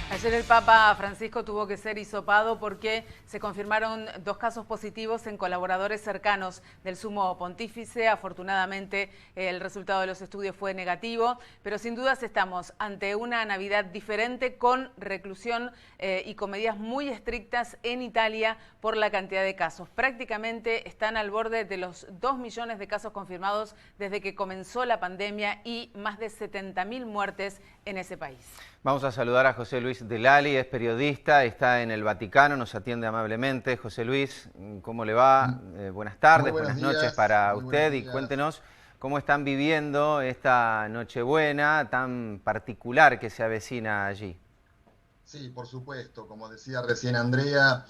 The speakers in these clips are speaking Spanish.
Ayer el Papa Francisco tuvo que ser hisopado porque se confirmaron 2 casos positivos en colaboradores cercanos del Sumo Pontífice. Afortunadamente el resultado de los estudios fue negativo, pero sin dudas estamos ante una Navidad diferente con reclusión y con medidas muy estrictas en Italia por la cantidad de casos. Prácticamente están al borde de los 2 millones de casos confirmados desde que comenzó la pandemia y más de 70.000 muertes en ese país. Vamos a saludar a José Luis Delali, es periodista, está en el Vaticano, nos atiende amablemente. José Luis, ¿cómo le va? Buenas tardes, buenas noches para usted y cuéntenos cómo están viviendo esta Nochebuena tan particular que se avecina allí. Sí, por supuesto, como decía recién Andrea,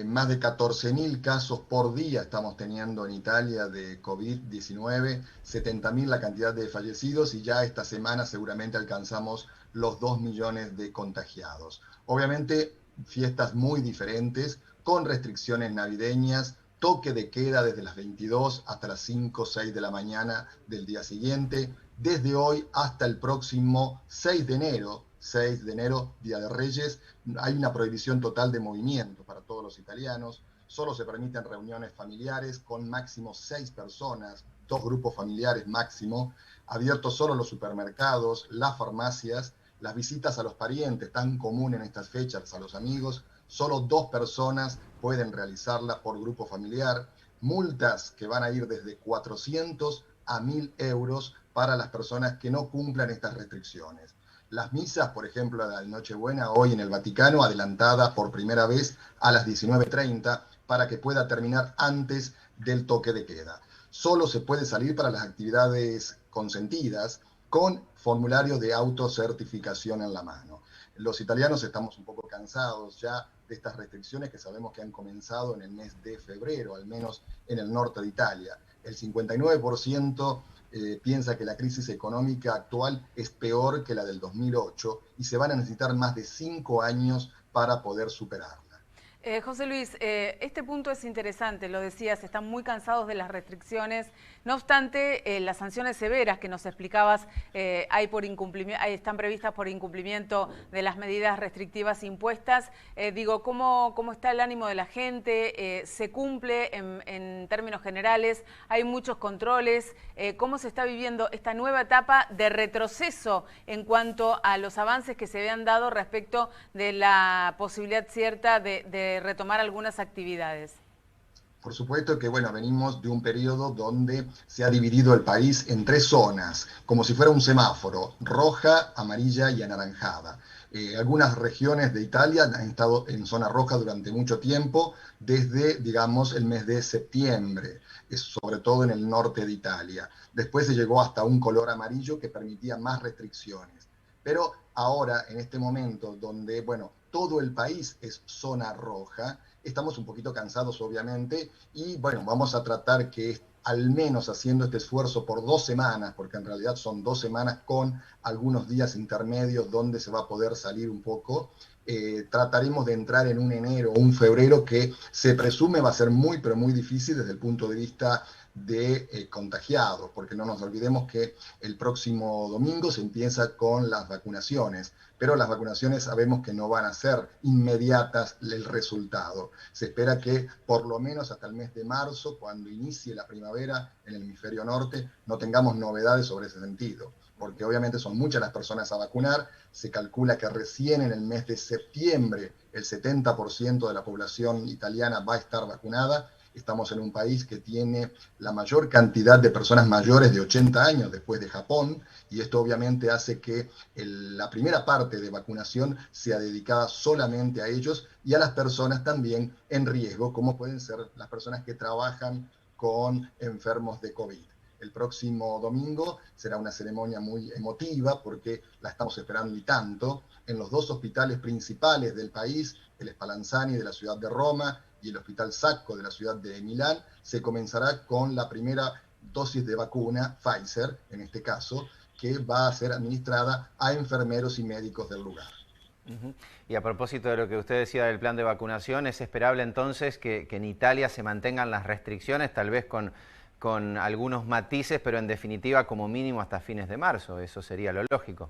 más de 14.000 casos por día estamos teniendo en Italia de COVID-19, 70.000 la cantidad de fallecidos y ya esta semana seguramente alcanzamos los 2 millones de contagiados. Obviamente, fiestas muy diferentes, con restricciones navideñas, toque de queda desde las 22 hasta las 5 o 6 de la mañana del día siguiente, desde hoy hasta el próximo 6 de enero, Día de Reyes, hay una prohibición total de movimiento para todos los italianos. Solo se permiten reuniones familiares con máximo 6 personas, 2 grupos familiares máximo, abiertos solo los supermercados, las farmacias, las visitas a los parientes, tan común en estas fechas, a los amigos, solo 2 personas pueden realizarla por grupo familiar. Multas que van a ir desde 400 a 1.000 euros para las personas que no cumplan estas restricciones. Las misas, por ejemplo, la de Nochebuena hoy en el Vaticano, adelantada por primera vez a las 19:30 para que pueda terminar antes del toque de queda. Solo se puede salir para las actividades consentidas con formulario de autocertificación en la mano. Los italianos estamos un poco cansados ya de estas restricciones que sabemos que han comenzado en el mes de febrero, al menos en el norte de Italia. El 59% piensa que la crisis económica actual es peor que la del 2008 y se van a necesitar más de 5 años para poder superarla. José Luis, este punto es interesante, lo decías, están muy cansados de las restricciones. No obstante, las sanciones severas que nos explicabas están previstas por incumplimiento de las medidas restrictivas impuestas. ¿Cómo está el ánimo de la gente? ¿Se cumple en términos generales? ¿Hay muchos controles? ¿Cómo se está viviendo esta nueva etapa de retroceso en cuanto a los avances que se habían dado respecto de la posibilidad cierta de retomar algunas actividades? Por supuesto que, bueno, venimos de un periodo donde se ha dividido el país en 3 zonas, como si fuera un semáforo, roja, amarilla y anaranjada. Algunas regiones de Italia han estado en zona roja durante mucho tiempo, desde, digamos, el mes de septiembre, sobre todo en el norte de Italia. Después se llegó hasta un color amarillo que permitía más restricciones. Pero ahora, en este momento, donde, bueno, todo el país es zona roja, estamos un poquito cansados, obviamente, y bueno, vamos a tratar que al menos haciendo este esfuerzo por 2 semanas, porque en realidad son 2 semanas con algunos días intermedios donde se va a poder salir un poco, trataremos de entrar en un enero o un febrero que se presume va a ser muy, pero muy difícil desde el punto de vista de contagiados, porque no nos olvidemos que el próximo domingo se empieza con las vacunaciones, pero las vacunaciones sabemos que no van a ser inmediatas el resultado. Se espera que por lo menos hasta el mes de marzo, cuando inicie la primavera en el hemisferio norte, no tengamos novedades sobre ese sentido, porque obviamente son muchas las personas a vacunar. Se calcula que recién en el mes de septiembre el 70% de la población italiana va a estar vacunada. Estamos en un país que tiene la mayor cantidad de personas mayores de 80 años después de Japón, y esto obviamente hace que la primera parte de vacunación sea dedicada solamente a ellos y a las personas también en riesgo, como pueden ser las personas que trabajan con enfermos de COVID. El próximo domingo será una ceremonia muy emotiva porque la estamos esperando y tanto. En los 2 hospitales principales del país, el Spallanzani de la ciudad de Roma y el Hospital Sacco de la ciudad de Milán, se comenzará con la primera dosis de vacuna, Pfizer en este caso, que va a ser administrada a enfermeros y médicos del lugar. Y a propósito de lo que usted decía del plan de vacunación, ¿es esperable entonces que en Italia se mantengan las restricciones, tal vez con algunos matices, pero en definitiva como mínimo hasta fines de marzo? Eso sería lo lógico.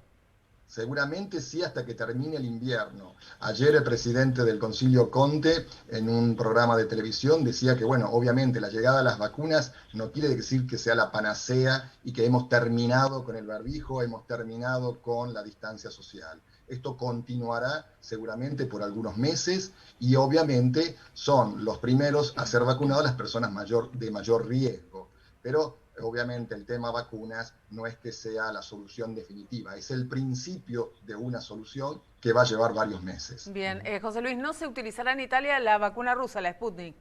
Seguramente sí, hasta que termine el invierno. Ayer el presidente del Concilio Conte, en un programa de televisión, decía que, bueno, obviamente la llegada de las vacunas no quiere decir que sea la panacea y que hemos terminado con el barbijo, hemos terminado con la distancia social. Esto continuará seguramente por algunos meses y obviamente son los primeros a ser vacunados las personas de mayor riesgo. Pero obviamente el tema vacunas no es que sea la solución definitiva, es el principio de una solución que va a llevar varios meses. Bien, José Luis, ¿no se utilizará en Italia la vacuna rusa, la Sputnik?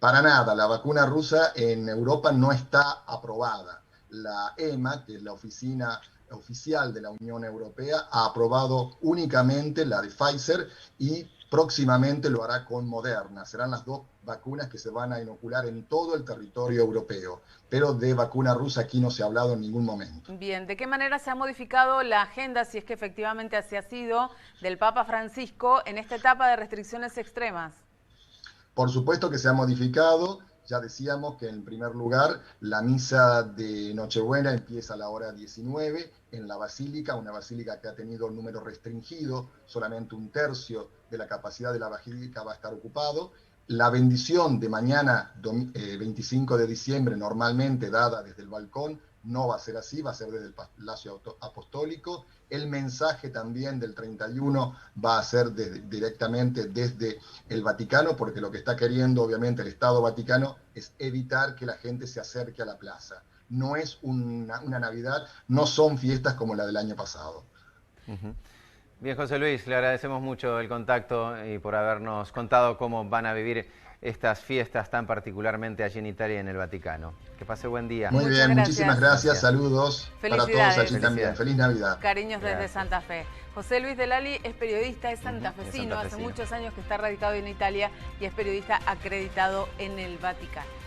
Para nada, la vacuna rusa en Europa no está aprobada. La EMA, que es la oficina oficial de la Unión Europea, ha aprobado únicamente la de Pfizer y próximamente lo hará con Moderna. Serán las dos vacunas que se van a inocular en todo el territorio europeo, pero de vacuna rusa aquí no se ha hablado en ningún momento. Bien, ¿de qué manera se ha modificado la agenda, si es que efectivamente así ha sido, del Papa Francisco en esta etapa de restricciones extremas? Por supuesto que se ha modificado. Ya decíamos que en primer lugar la misa de Nochebuena empieza a la hora 19 en la basílica, una basílica que ha tenido un número restringido, solamente un tercio de la capacidad de la basílica va a estar ocupado. La bendición de mañana, 25 de diciembre, normalmente dada desde el balcón, no va a ser así, va a ser desde el Palacio Apostólico. El mensaje también del 31 va a ser directamente desde el Vaticano, porque lo que está queriendo obviamente el Estado Vaticano es evitar que la gente se acerque a la plaza. No es una Navidad, no son fiestas como la del año pasado. Bien, José Luis, le agradecemos mucho el contacto y por habernos contado cómo van a vivir estas fiestas tan particularmente allí en Italia y en el Vaticano. Que pase buen día. Muy bien, muchísimas gracias. Saludos para todos allí también. Feliz Navidad. Cariños desde Santa Fe. José Luis Delali es periodista, es santafesino, hace muchos años que está radicado en Italia y es periodista acreditado en el Vaticano.